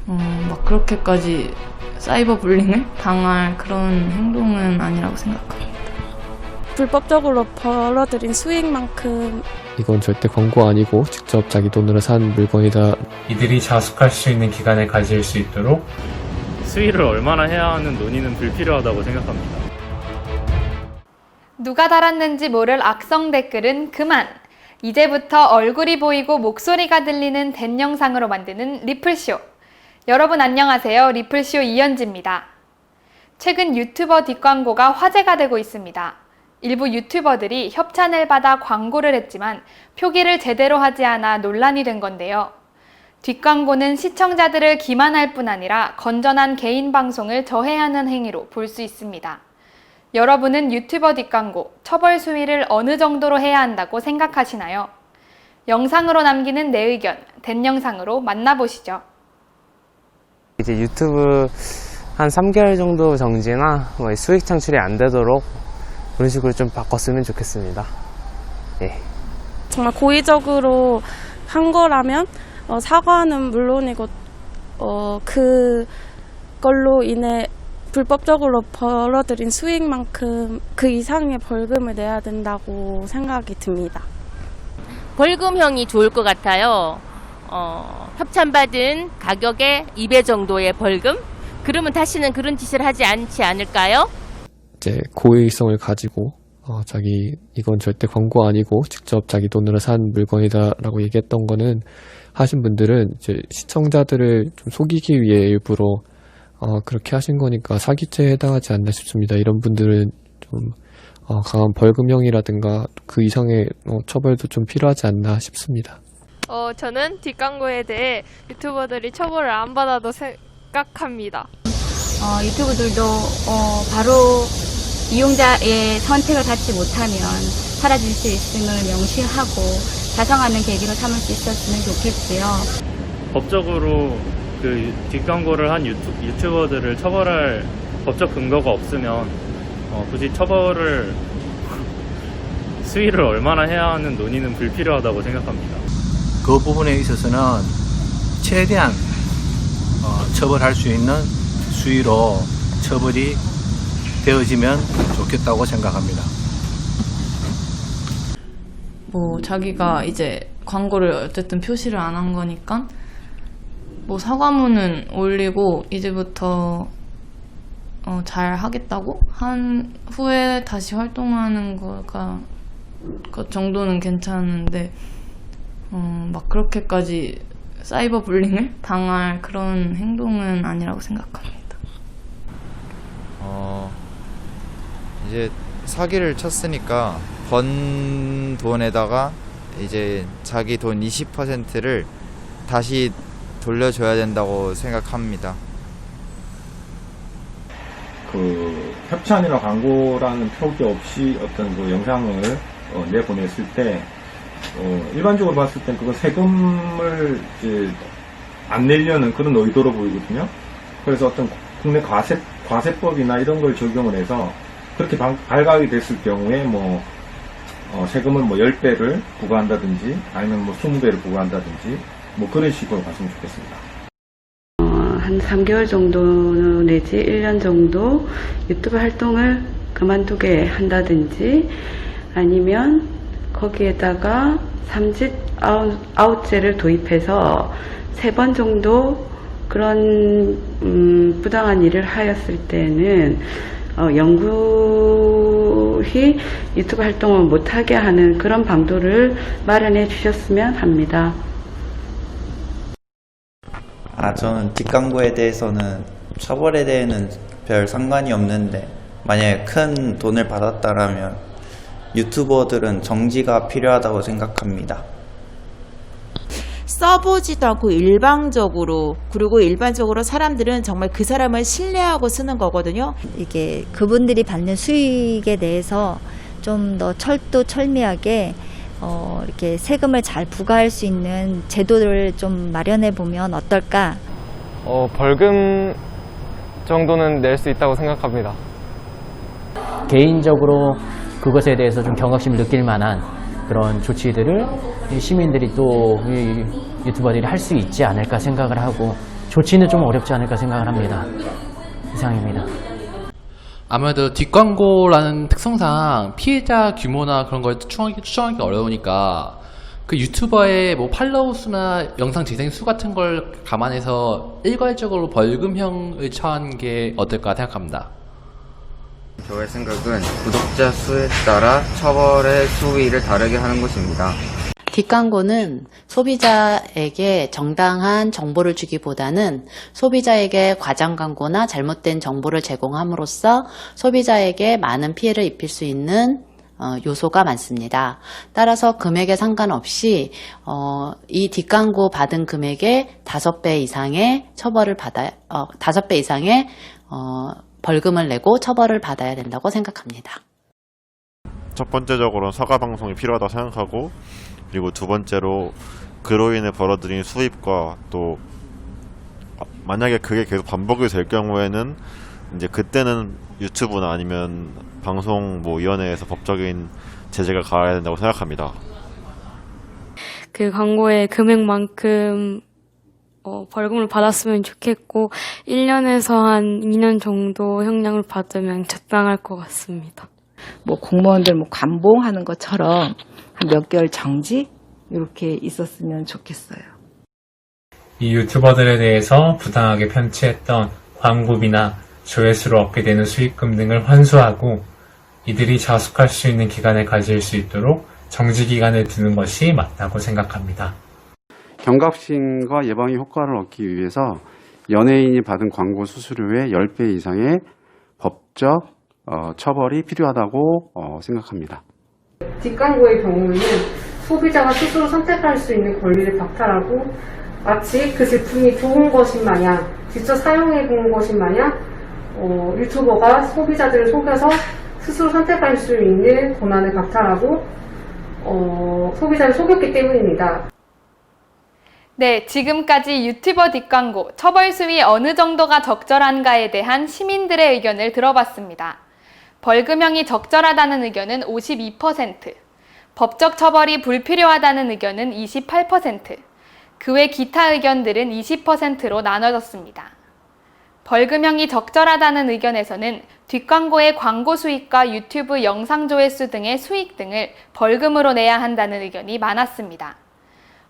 막 그렇게까지 사이버 불링을 당할 그런 행동은 아니라고 생각합니다. 불법적으로 벌어들인 수익만큼 이건 절대 광고 아니고 직접 자기 돈으로 산 물건이다. 이들이 자숙할 수 있는 기간을 가질 수 있도록 수위를 얼마나 해야 하는 논의는 불필요하다고 생각합니다. 누가 달았는지 모를 악성 댓글은 그만! 이제부터 얼굴이 보이고 목소리가 들리는 댄 영상으로 만드는 리플쇼. 여러분 안녕하세요. 리플쇼 이현지입니다. 최근 유튜버 뒷광고가 화제가 되고 있습니다. 일부 유튜버들이 협찬을 받아 광고를 했지만 표기를 제대로 하지 않아 논란이 된 건데요. 뒷광고는 시청자들을 기만할 뿐 아니라 건전한 개인 방송을 저해하는 행위로 볼 수 있습니다. 여러분은 유튜버 뒷광고, 처벌 수위를 어느 정도로 해야 한다고 생각하시나요? 영상으로 남기는 내 의견, 댄 영상으로 만나보시죠. 이제 유튜브 한 3개월 정도 정지나 수익 창출이 안 되도록 그런 식으로 좀 바꿨으면 좋겠습니다. 예. 정말 고의적으로 한 거라면 사과는 물론이고 그걸로 인해 불법적으로 벌어들인 수익만큼 그 이상의 벌금을 내야 된다고 생각이 듭니다. 벌금형이 좋을 것 같아요. 협찬받은 가격의 2배 정도의 벌금? 그러면 다시는 그런 짓을 하지 않지 않을까요? 이제 고의성을 가지고 이건 절대 광고 아니고 직접 자기 돈으로 산 물건이다라고 얘기했던 거는 하신 분들은 이제 시청자들을 좀 속이기 위해 일부러 그렇게 하신 거니까 사기죄에 해당하지 않나 싶습니다. 이런 분들은 좀 강한 벌금형이라든가 그 이상의 처벌도 좀 필요하지 않나 싶습니다. 저는 뒷광고에 대해 유튜버들이 처벌을 안 받아도 생각합니다. 유튜브들도 바로 이용자의 선택을 받지 못하면 사라질 수 있음을 명시하고 자성하는 계기로 삼을 수 있었으면 좋겠고요. 법적으로 그 뒷광고를 한 유튜버들을 처벌할 법적 근거가 없으면 굳이 처벌을 수위를 얼마나 해야 하는 논의는 불필요하다고 생각합니다. 그 부분에 있어서는 최대한 처벌할 수 있는 수위로 처벌이 되어지면 좋겠다고 생각합니다. 자기가 이제 광고를 어쨌든 표시를 안 한 거니까 사과문은 올리고 이제부터 잘 하겠다고 한 후에 다시 활동하는 거가 그 정도는 괜찮은데 막 그렇게까지 사이버 불링을 당할 그런 행동은 아니라고 생각합니다. 이제 사기를 쳤으니까 번 돈에다가 이제 자기 돈 20%를 다시 돌려줘야 된다고 생각합니다. 그 협찬이나 광고라는 표기 없이 어떤 그 영상을 내보냈을 때 일반적으로 봤을 땐 그건 세금을 이제 안 내려는 그런 의도로 보이거든요. 그래서 어떤 국내 과세법이나 이런 걸 적용을 해서 그렇게 발각이 됐을 경우에 세금을 10배를 부과한다든지 아니면 20배를 부과한다든지 그런 식으로 갔으면 좋겠습니다. 한 3개월 정도 내지 1년 정도 유튜브 활동을 그만두게 한다든지 아니면 거기에다가 삼집 아웃제를 도입해서 3번 정도 그런 부당한 일을 하였을 때는 영구히 유튜브 활동을 못하게 하는 그런 방도를 마련해 주셨으면 합니다. 저는 뒷광고에 대해서는 처벌에 대해서는 별 상관이 없는데 만약에 큰 돈을 받았다라면 유튜버들은 정지가 필요하다고 생각합니다. 써보지도 않고 그리고 일반적으로 사람들은 정말 그 사람을 신뢰하고 쓰는 거거든요. 이게 그분들이 받는 수익에 대해서 좀 더 철두철미하게 이렇게 세금을 잘 부과할 수 있는 제도를 좀 마련해 보면 어떨까? 벌금 정도는 낼 수 있다고 생각합니다. 개인적으로 그것에 대해서 좀 경각심을 느낄 만한 그런 조치들을 시민들이 또 유튜버들이 할 수 있지 않을까 생각을 하고 조치는 좀 어렵지 않을까 생각을 합니다. 이상입니다. 아무래도 뒷광고라는 특성상 피해자 규모나 그런 걸 추정하기 어려우니까 그 유튜버의 뭐 팔로우 수나 영상 재생 수 같은 걸 감안해서 일괄적으로 벌금형을 처하는 게 어떨까 생각합니다. 저의 생각은 구독자 수에 따라 처벌의 수위를 다르게 하는 것입니다. 뒷광고는 소비자에게 정당한 정보를 주기보다는 소비자에게 과장 광고나 잘못된 정보를 제공함으로써 소비자에게 많은 피해를 입힐 수 있는 요소가 많습니다. 따라서 금액에 상관없이 이 뒷광고 받은 금액의 5배 이상의 벌금을 내고 처벌을 받아야 된다고 생각합니다. 첫 번째적으로는 사과 방송이 필요하다고 생각하고, 그리고 두 번째로 그로 인해 벌어들인 수입과 또 만약에 그게 계속 반복이 될 경우에는 이제 그때는 유튜브나 아니면 방송 위원회에서 법적인 제재가 가해야 된다고 생각합니다. 그 광고의 금액만큼 벌금을 받았으면 좋겠고 1년에서 한 2년 정도 형량을 받으면 적당할 것 같습니다. 공무원들 감봉하는 것처럼 한 몇 개월 정지 이렇게 있었으면 좋겠어요. 이 유튜버들에 대해서 부당하게 편취했던 광고비나 조회수로 얻게 되는 수익금 등을 환수하고 이들이 자숙할 수 있는 기간을 가질 수 있도록 정지 기간을 두는 것이 맞다고 생각합니다. 경각심과 예방의 효과를 얻기 위해서 연예인이 받은 광고 수수료의 10배 이상의 법적 처벌이 필요하다고 생각합니다. 뒷광고의 경우에는 소비자가 스스로 선택할 수 있는 권리를 박탈하고 마치 그 제품이 좋은 것인 마냥 직접 사용해 본 것인 마냥 유튜버가 소비자들을 속여서 스스로 선택할 수 있는 권한을 박탈하고 소비자를 속였기 때문입니다. 네, 지금까지 유튜버 뒷광고 처벌 수위 어느 정도가 적절한가에 대한 시민들의 의견을 들어봤습니다. 벌금형이 적절하다는 의견은 52%, 법적 처벌이 불필요하다는 의견은 28%, 그 외 기타 의견들은 20%로 나눠졌습니다. 벌금형이 적절하다는 의견에서는 뒷광고의 광고 수익과 유튜브 영상 조회수 등의 수익 등을 벌금으로 내야 한다는 의견이 많았습니다.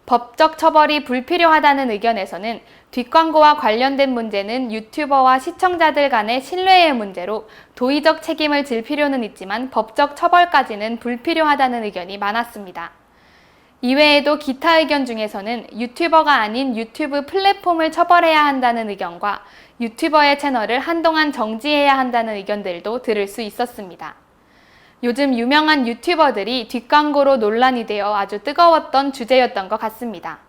법적 처벌이 불필요하다는 의견에서는 뒷광고와 관련된 문제는 유튜버와 시청자들 간의 신뢰의 문제로 도의적 책임을 질 필요는 있지만 법적 처벌까지는 불필요하다는 의견이 많았습니다. 이외에도 기타 의견 중에서는 유튜버가 아닌 유튜브 플랫폼을 처벌해야 한다는 의견과 유튜버의 채널을 한동안 정지해야 한다는 의견들도 들을 수 있었습니다. 요즘 유명한 유튜버들이 뒷광고로 논란이 되어 아주 뜨거웠던 주제였던 것 같습니다.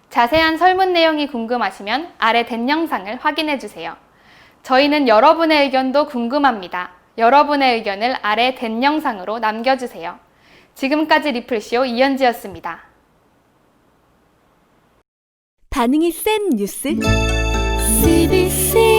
자세한 설문 내용이 궁금하시면 아래 된 영상을 확인해주세요. 저희는 여러분의 의견도 궁금합니다. 여러분의 의견을 아래 된 영상으로 남겨주세요. 지금까지 리플쇼 이현지였습니다. 반응이 센 뉴스 CBC